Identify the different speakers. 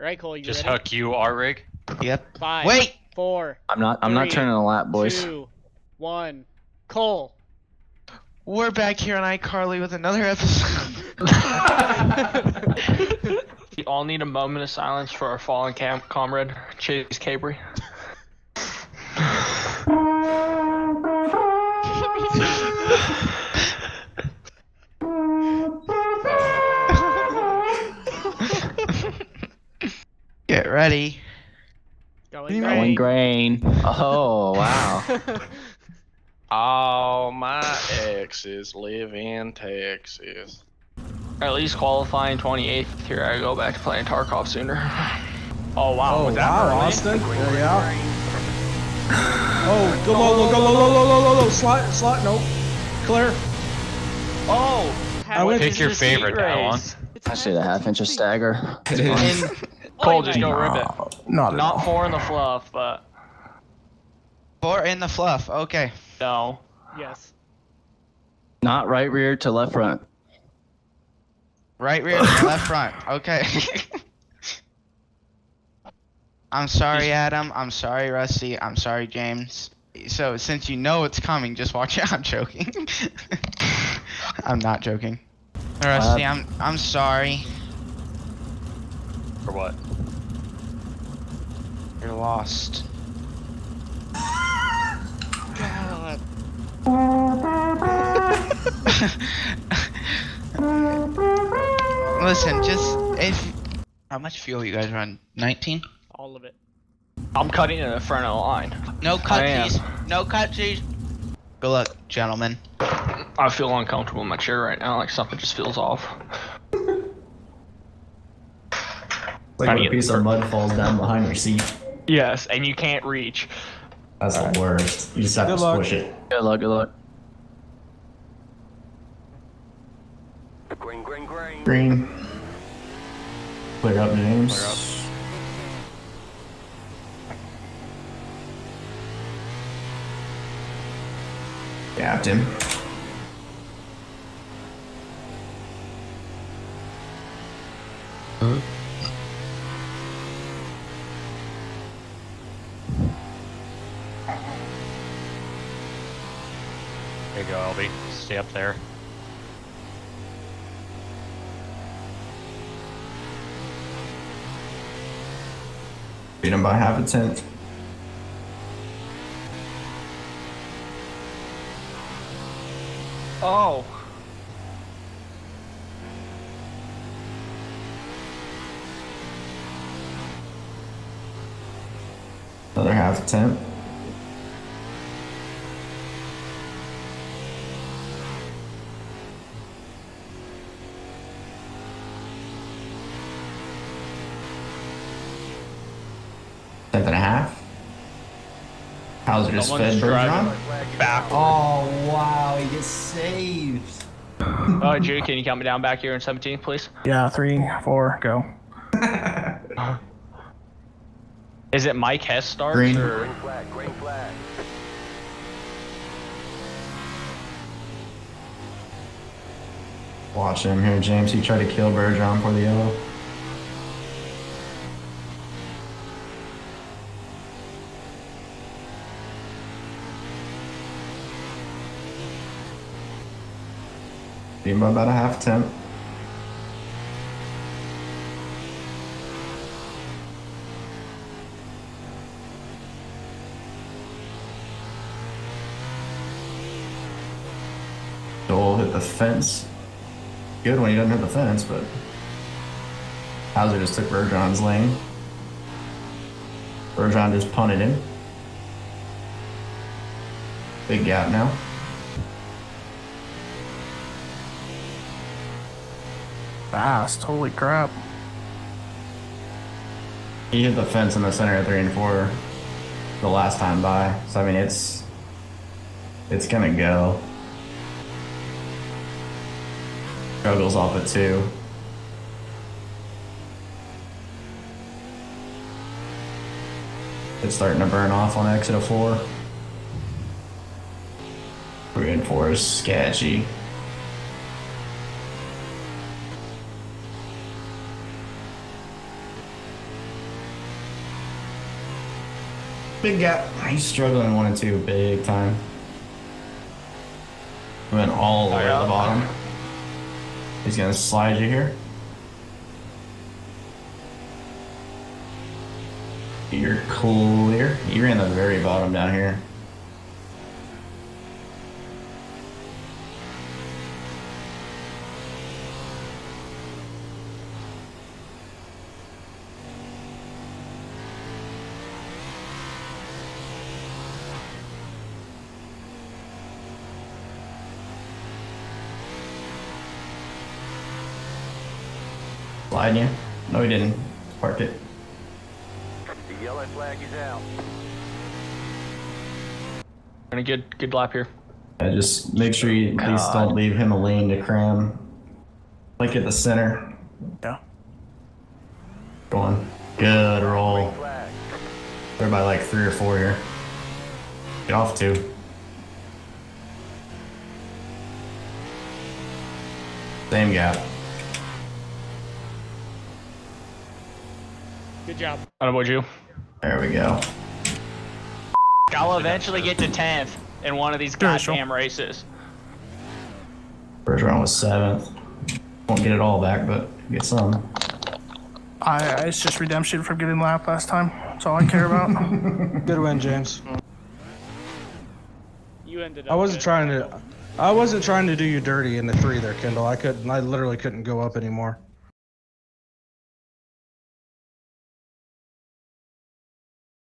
Speaker 1: Alright, Cole, you
Speaker 2: Just
Speaker 1: ready?
Speaker 2: hook you, R-Rig.
Speaker 3: Yep.
Speaker 1: 5,
Speaker 3: Wait!
Speaker 1: 4,
Speaker 4: I'm not turning a lap, boys.
Speaker 1: 2, 1. Cole.
Speaker 3: We're back here on iCarly with another episode.
Speaker 5: We all need a moment of silence for our fallen comrade, Chase Cabry.
Speaker 3: Get ready.
Speaker 1: Going
Speaker 4: grain. Oh, wow.
Speaker 6: All my exes live in Texas.
Speaker 5: At least qualifying 28th here. I go back to playing Tarkov sooner.
Speaker 7: Oh wow,
Speaker 8: Oh
Speaker 7: was that
Speaker 8: wow,
Speaker 7: early?
Speaker 8: Austin. There we are. Oh, go low, slot, nope. Clear.
Speaker 5: Oh!
Speaker 8: I went
Speaker 2: Pick your favorite, Alan.
Speaker 4: I see the half-inch of stagger.
Speaker 8: It is.
Speaker 5: Cole, just go rip it.
Speaker 8: Not
Speaker 5: Not 4 in the fluff, but
Speaker 3: 4 in the fluff. Okay.
Speaker 5: no.
Speaker 1: Yes.
Speaker 4: Not right rear to left front.
Speaker 3: Right rear, left front. Okay. I'm sorry, Adam. I'm sorry, Rusty. I'm sorry, James. So since you know it's coming, just watch it. I'm joking. I'm not joking. Rusty, I'm sorry.
Speaker 2: For what?
Speaker 3: You're lost.
Speaker 1: God.
Speaker 3: Listen, how much fuel you guys run? 19?
Speaker 1: All of it.
Speaker 5: I'm cutting in the front of the line.
Speaker 3: No
Speaker 5: I am.
Speaker 3: cutsies. No cutsies. Good luck, gentlemen.
Speaker 5: I feel uncomfortable in my chair right now, like something just feels off.
Speaker 9: Like when a piece of mud falls down behind your seat.
Speaker 5: Yes, and you can't reach.
Speaker 9: That's the worst. You just have to squish it.
Speaker 4: Good luck, good luck.
Speaker 9: Green. Clear up, James.
Speaker 2: Clear up.
Speaker 9: Gapped him.
Speaker 2: There you go, LB. Stay up there.
Speaker 9: Beat him by half a tenth.
Speaker 5: Oh!
Speaker 9: Another half a tenth. Tenth and a half. Hauser just fed Bergeron.
Speaker 5: Back.
Speaker 9: Oh wow, he gets saved.
Speaker 5: Oh, Judy, can you count me down back here in 17th, please?
Speaker 8: Yeah, 3, 4, go.
Speaker 5: Is it Mike Hess starts
Speaker 9: Green.
Speaker 5: or?
Speaker 9: Watch him here, James. He tried to kill Bergeron for the yellow. Beat him by about a half tenth. Dole hit the fence. Good when he doesn't hit the fence, but Hauser just took Bergeron's lane. Bergeron just punted him. Big gap now.
Speaker 8: Fast, holy crap.
Speaker 9: He hit the fence in the center of 3 and 4 the last time by. So I mean it's gonna go. Struggles off at 2. It's starting to burn off on exit of 4. 3 and 4 is sketchy. Big gap. He's struggling 1 and 2 big time. Went all the way to the bottom. He's gonna slide you here. You're clear. You ran the very bottom down here. Slide you? No, he didn't. Parked it.
Speaker 7: The yellow flag is out.
Speaker 5: And a good lap here.
Speaker 9: Yeah, just make sure you at least don't leave him a lane to cram. Like at the center.
Speaker 8: Yeah.
Speaker 9: Go on. Good roll.
Speaker 7: Flag.
Speaker 9: They're by like 3 or 4 here. Get off 2. Same gap.
Speaker 1: Good job.
Speaker 5: How about you?
Speaker 9: There we go.
Speaker 5: I'll eventually get to 10th in one of these goddamn races.
Speaker 9: First round was 7th. Won't get it all back, but get some.
Speaker 8: It's just redemption from getting lapped last time. That's all I care about.
Speaker 10: Good win, James.
Speaker 1: You ended up.
Speaker 10: I wasn't
Speaker 1: good.
Speaker 10: trying to do you dirty in the 3 there, Kendall. I literally couldn't go up anymore.